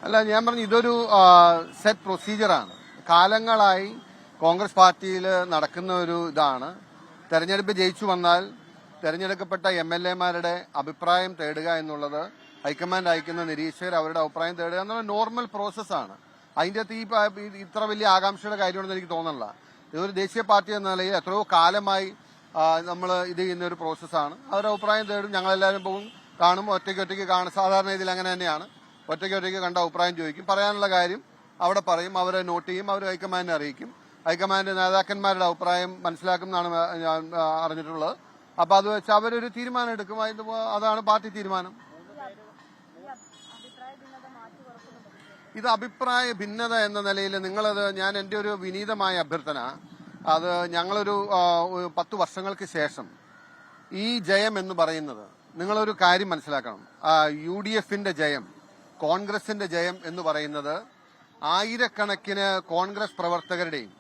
അല്ല, ഞാൻ പറഞ്ഞു ഇതൊരു സെറ്റ് പ്രൊസീജിയറാണ്. കാലങ്ങളായി കോൺഗ്രസ് പാർട്ടിയിൽ നടക്കുന്ന ഒരു ഇതാണ്. തെരഞ്ഞെടുപ്പ് ജയിച്ചു വന്നാൽ തെരഞ്ഞെടുക്കപ്പെട്ട എംഎൽഎമാരുടെ അഭിപ്രായം തേടുക എന്നുള്ളത് ഹൈക്കമാൻഡ് അയക്കുന്ന നിരീക്ഷകർ അവരുടെ അഭിപ്രായം തേടുക എന്നുള്ള നോർമൽ പ്രോസസ്സാണ്. അതിൻ്റെ അകത്ത് ഇത്ര വലിയ ആകാംക്ഷയുടെ കാര്യമാണെന്ന് എനിക്ക് തോന്നുന്നില്ല. ഇതൊരു ദേശീയ പാർട്ടി എന്ന നിലയിൽ എത്രയോ കാലമായി നമ്മൾ ഇത് ചെയ്യുന്ന ഒരു പ്രോസസ്സാണ്. അവരുടെ അഭിപ്രായം തേടും. ഞങ്ങളെല്ലാവരും പോകും, കാണും, ഒറ്റയ്ക്ക് കാണും. സാധാരണ ഇതിൽ അങ്ങനെ തന്നെയാണ്. ഒറ്റയ്ക്ക് കണ്ട അഭിപ്രായം ചോദിക്കും, പറയാനുള്ള കാര്യം അവിടെ പറയും, അവരെ നോട്ട് ചെയ്യും, അവർ ഹൈക്കമാൻഡിനെ അറിയിക്കും. ഹൈക്കമാൻഡ് നേതാക്കന്മാരുടെ അഭിപ്രായം മനസ്സിലാക്കും എന്നാണ് ഞാൻ അറിഞ്ഞിട്ടുള്ളത്. അപ്പൊ അത് വെച്ച് അവരൊരു തീരുമാനം എടുക്കും. അതാണ് പാർട്ടി തീരുമാനം. ഇത് അഭിപ്രായ ഭിന്നത എന്ന നിലയിൽ നിങ്ങളത് ഞാൻ എൻ്റെ ഒരു വിനീതമായ അഭ്യർത്ഥന, അത് ഞങ്ങളൊരു 10 വർഷങ്ങൾക്ക് ശേഷം ഈ ജയം എന്ന് പറയുന്നത് നിങ്ങളൊരു കാര്യം മനസ്സിലാക്കണം. UDFന്റെ ജയം, കോൺഗ്രസിന്റെ ജയം എന്ന് പറയുന്നത് ആയിരക്കണക്കിന് കോൺഗ്രസ് പ്രവർത്തകരുടെയും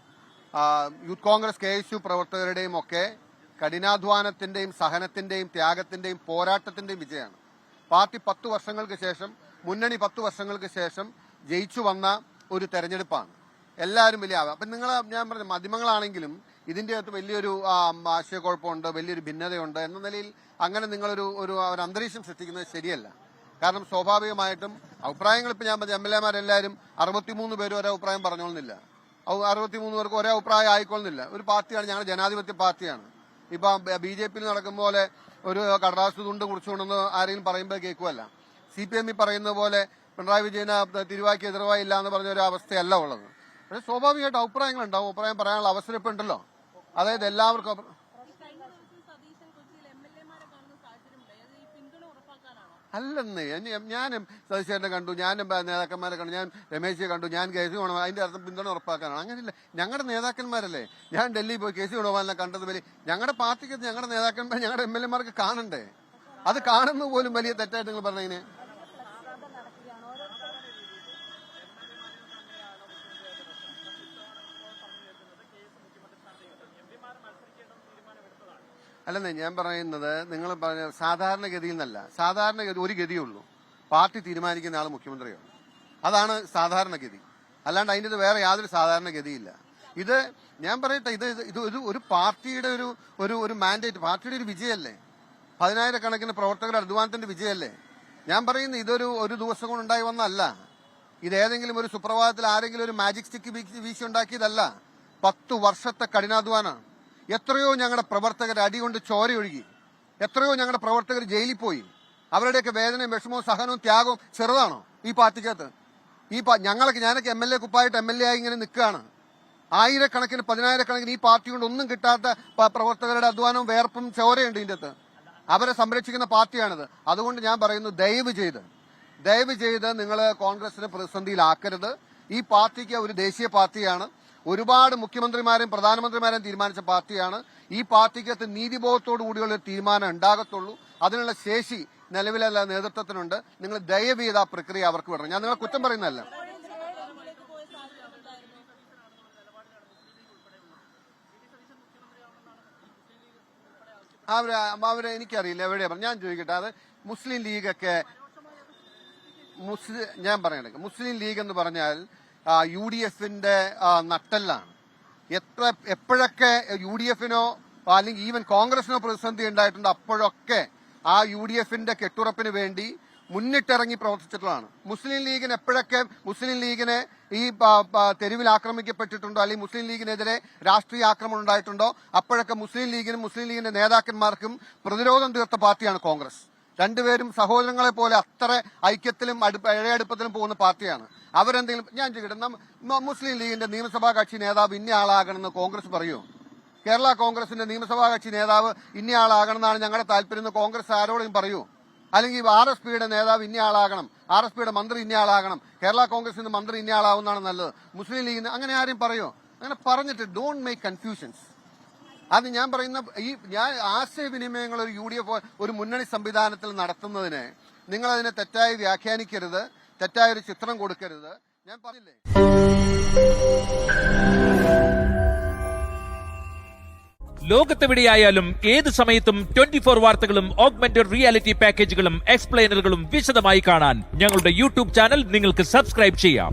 യൂത്ത് കോൺഗ്രസ് KSU പ്രവർത്തകരുടെയും ഒക്കെ കഠിനാധ്വാനത്തിന്റെയും സഹനത്തിന്റെയും ത്യാഗത്തിന്റെയും പോരാട്ടത്തിന്റെയും വിജയമാണ്. പാർട്ടി 10 വർഷങ്ങൾക്ക് ശേഷം, മുന്നണി 10 വർഷങ്ങൾക്ക് ശേഷം ജയിച്ചു വന്ന ഒരു തെരഞ്ഞെടുപ്പാണ്. എല്ലാവരും വലിയ അപ്പം ഞാൻ പറഞ്ഞ മാധ്യമങ്ങളാണെങ്കിലും ഇതിന്റെ അകത്ത് വലിയൊരു ആശയക്കുഴപ്പമുണ്ട്, വലിയൊരു ഭിന്നതയുണ്ട് എന്ന നിലയിൽ അങ്ങനെ നിങ്ങളൊരു അന്തരീക്ഷം സൃഷ്ടിക്കുന്നത് ശരിയല്ല. കാരണം സ്വാഭാവികമായിട്ടും അഭിപ്രായങ്ങൾ ഇപ്പം ഞാൻ പറഞ്ഞ MLA-മാരെല്ലാവരും 63 പേരും ഒരേ അഭിപ്രായം പറഞ്ഞോളുന്നില്ല. 63 പേർക്ക് ഒരേ അഭിപ്രായം ആയിക്കൊള്ളുന്നില്ല. ഒരു പാർട്ടിയാണ്, ഞങ്ങൾ ജനാധിപത്യ പാർട്ടിയാണ്. ഇപ്പൊ BJP നടക്കും പോലെ ഒരു കടലാസ് തുണ്ട് കുറിച്ചുകൊണ്ടെന്ന് ആരെങ്കിലും പറയുമ്പോൾ കേൾക്കുമല്ല. CPM പറയുന്ന പോലെ പിണറായി വിജയന് തിരുവായ്ക്ക് എതിർവായി ഇല്ല എന്ന് പറഞ്ഞ ഒരു അവസ്ഥയല്ല ഉള്ളത്. പക്ഷെ സ്വാഭാവികമായിട്ട് അഭിപ്രായങ്ങളുണ്ടാവും. അഭിപ്രായം പറയാനുള്ള അവസരം ഇപ്പം ഉണ്ടല്ലോ. അതായത് എല്ലാവർക്കും അല്ലെന്ന് ഞാനും സതീശേട്ടനെ കണ്ടു, ഞാനും നേതാക്കന്മാരെ കണ്ടു, ഞാൻ രമേശിയെ കണ്ടു, ഞാൻ KC വേണം, അതിന്റെ അർത്ഥം പിന്തുണ ഉറപ്പാക്കാനാണ്. അങ്ങനെയില്ല. ഞങ്ങളുടെ നേതാക്കന്മാരല്ലേ. ഞാൻ ഡൽഹി പോയി KC വേണോവാലിനെ കണ്ടത് വലിയ ഞങ്ങളുടെ പാർട്ടിക്ക് ഞങ്ങളുടെ നേതാക്കന്മാർ ഞങ്ങളുടെ MLA-മാർക്ക് കാണണ്ടേ? അത് കാണുന്നത് പോലും വലിയ തെറ്റായിട്ട് നിങ്ങൾ പറഞ്ഞതിന്. അല്ലെന്നേ ഞാൻ പറയുന്നത്, നിങ്ങൾ പറഞ്ഞ സാധാരണഗതിയിൽ നിന്നല്ല. സാധാരണഗതി ഒരു ഗതിയുള്ളൂ, പാർട്ടി തീരുമാനിക്കുന്ന ആൾ മുഖ്യമന്ത്രിയാണ്. അതാണ് സാധാരണഗതി. അല്ലാണ്ട് അതിൻ്റെ വേറെ യാതൊരു സാധാരണഗതിയില്ല. ഇത് ഞാൻ പറയട്ടെ, ഇത് ഒരു പാർട്ടിയുടെ ഒരു മാൻഡേറ്റ്, പാർട്ടിയുടെ ഒരു വിജയമല്ലേ? 10,000-കണക്കിന് പ്രവർത്തകരുടെ അധ്വാനത്തിന്റെ വിജയമല്ലേ? ഞാൻ പറയുന്നത് ഒരു ദിവസം കൊണ്ട് ഉണ്ടായി വന്നല്ല. ഇതേതെങ്കിലും ഒരു സുപ്രഭാതത്തിൽ ആരെങ്കിലും ഒരു മാജിക് സ്റ്റിക്ക് വീശി ഉണ്ടാക്കിയതല്ല. 10 വർഷത്തെ കഠിനാധ്വാനമാണ്. എത്രയോ ഞങ്ങളുടെ പ്രവർത്തകർ അടികൊണ്ട് ചോരയൊഴുകി, എത്രയോ ഞങ്ങളുടെ പ്രവർത്തകർ ജയിലിൽ പോയി. അവരുടെയൊക്കെ വേദനയും വിഷമവും സഹനവും ത്യാഗവും ചെറുതാണോ ഈ പാർട്ടിക്കകത്ത്? ഞാനൊക്കെ MLA കുപ്പായിട്ട് MLA ആയി ഇങ്ങനെ നിൽക്കുകയാണ്. 1000-കണക്കിന് 10,000-കണക്കിന് ഈ പാർട്ടി കൊണ്ട് ഒന്നും കിട്ടാത്ത പ്രവർത്തകരുടെ അധ്വാനവും വേർപ്പും ചോരയുണ്ട് ഇതിൻ്റെ അകത്ത്. അവരെ സംരക്ഷിക്കുന്ന പാർട്ടിയാണിത്. അതുകൊണ്ട് ഞാൻ പറയുന്നു, ദയവ് ചെയ്ത് നിങ്ങൾ കോൺഗ്രസിനെ പ്രതിസന്ധിയിലാക്കരുത്. ഈ പാർട്ടിക്ക് ഒരു ദേശീയ പാർട്ടിയാണ്. ഒരുപാട് മുഖ്യമന്ത്രിമാരെയും പ്രധാനമന്ത്രിമാരെയും തീരുമാനിച്ച പാർട്ടിയാണ്. ഈ പാർട്ടിക്കകത്ത് നീതിബോധത്തോടു കൂടിയുള്ള ഒരു തീരുമാനം ഉണ്ടാകത്തുള്ളൂ. അതിനുള്ള ശേഷി നിലവിലെ നേതൃത്വത്തിനുണ്ട്. നിങ്ങൾ ദയവ് ചെയ്ത് ആ പ്രക്രിയ അവർക്ക് വിടണം. ഞാൻ നിങ്ങളെ കുറ്റം പറയുന്നതല്ല. അവരെ എനിക്കറിയില്ല എവിടെയാ ഞാൻ ചോദിക്കട്ടെ. അത് മുസ്ലിം ലീഗൊക്കെ ഞാൻ പറയണേ, മുസ്ലിം ലീഗ് എന്ന് പറഞ്ഞാൽ UDFന്റെ നട്ടെല്ലാണ്. എപ്പോഴൊക്കെ UDFനോ അല്ലെങ്കിൽ ഈവൻ കോൺഗ്രസിനോ പ്രതിസന്ധി ഉണ്ടായിട്ടുണ്ട്, അപ്പോഴൊക്കെ ആ UDFന്റെ കെട്ടുറപ്പിന് വേണ്ടി മുന്നിട്ടിറങ്ങി പ്രവർത്തിച്ചിട്ടുള്ളതാണ്. മുസ്ലിം ലീഗിന് എപ്പോഴൊക്കെ മുസ്ലിം ലീഗിനെ ഈ തെരുവിൽ ആക്രമിക്കപ്പെട്ടിട്ടുണ്ടോ അല്ലെങ്കിൽ മുസ്ലിം ലീഗിനെതിരെ രാഷ്ട്രീയ ആക്രമണം ഉണ്ടായിട്ടുണ്ടോ, അപ്പോഴൊക്കെ മുസ്ലിം ലീഗിന്റെ നേതാക്കന്മാർക്കും പ്രതിരോധം തീർത്ത പാർട്ടിയാണ് കോൺഗ്രസ്. രണ്ടുപേരും സഹോദരങ്ങളെ പോലെ അത്ര ഐക്യത്തിലും ഇഴയടുപ്പത്തിലും പോകുന്ന പാർട്ടിയാണ്. അവരെന്തെങ്കിലും ഞാൻ ചോദിക്കട്ടെ, മുസ്ലിം ലീഗിന്റെ നിയമസഭാ കക്ഷി നേതാവ് ഇന്നയാളാകണമെന്ന് കോൺഗ്രസ് പറയുമോ? കേരള കോൺഗ്രസിന്റെ നിയമസഭാ കക്ഷി നേതാവ് ഇന്നയാളാകണമെന്നാണ് ഞങ്ങളുടെ താല്പര്യം കോൺഗ്രസ് ആരോടും പറയൂ? അല്ലെങ്കിൽ RSPയുടെ നേതാവ് ഇന്നയാളാകണം, RSPയുടെ മന്ത്രി ഇന്നയാളാകണം, കേരള കോൺഗ്രസിന്റെ മന്ത്രി ഇന്നയാളാവുന്നതാണ് നല്ലത്, മുസ്ലിം ലീഗിന് അങ്ങനെ ആരും പറയോ? അങ്ങനെ പറഞ്ഞിട്ട് ഡോണ്ട് മേക്ക് കൺഫ്യൂഷൻസ്. അത് ഞാൻ പറയുന്ന ഞാൻ ആശയവിനിമയങ്ങൾ ഒരു UDF ഒരു മുന്നണി സംവിധാനത്തിൽ നടത്തുന്നതിന് നിങ്ങളതിനെ തെറ്റായി വ്യാഖ്യാനിക്കരുത്, തെറ്റായൊരു ചിത്രം കൊടുക്കരുത്. ഞാൻ പറഞ്ഞില്ലേ, ലോകത്തെവിടെയായാലും ഏത് സമയത്തും 24 വാർത്തകളും ഓഗ്മെന്റഡ് റിയാലിറ്റി പാക്കേജുകളും എക്സ്പ്ലെയിനറുകളും വിശദമായി കാണാൻ ഞങ്ങളുടെ യൂട്യൂബ് ചാനൽ നിങ്ങൾക്ക് സബ്സ്ക്രൈബ് ചെയ്യാം.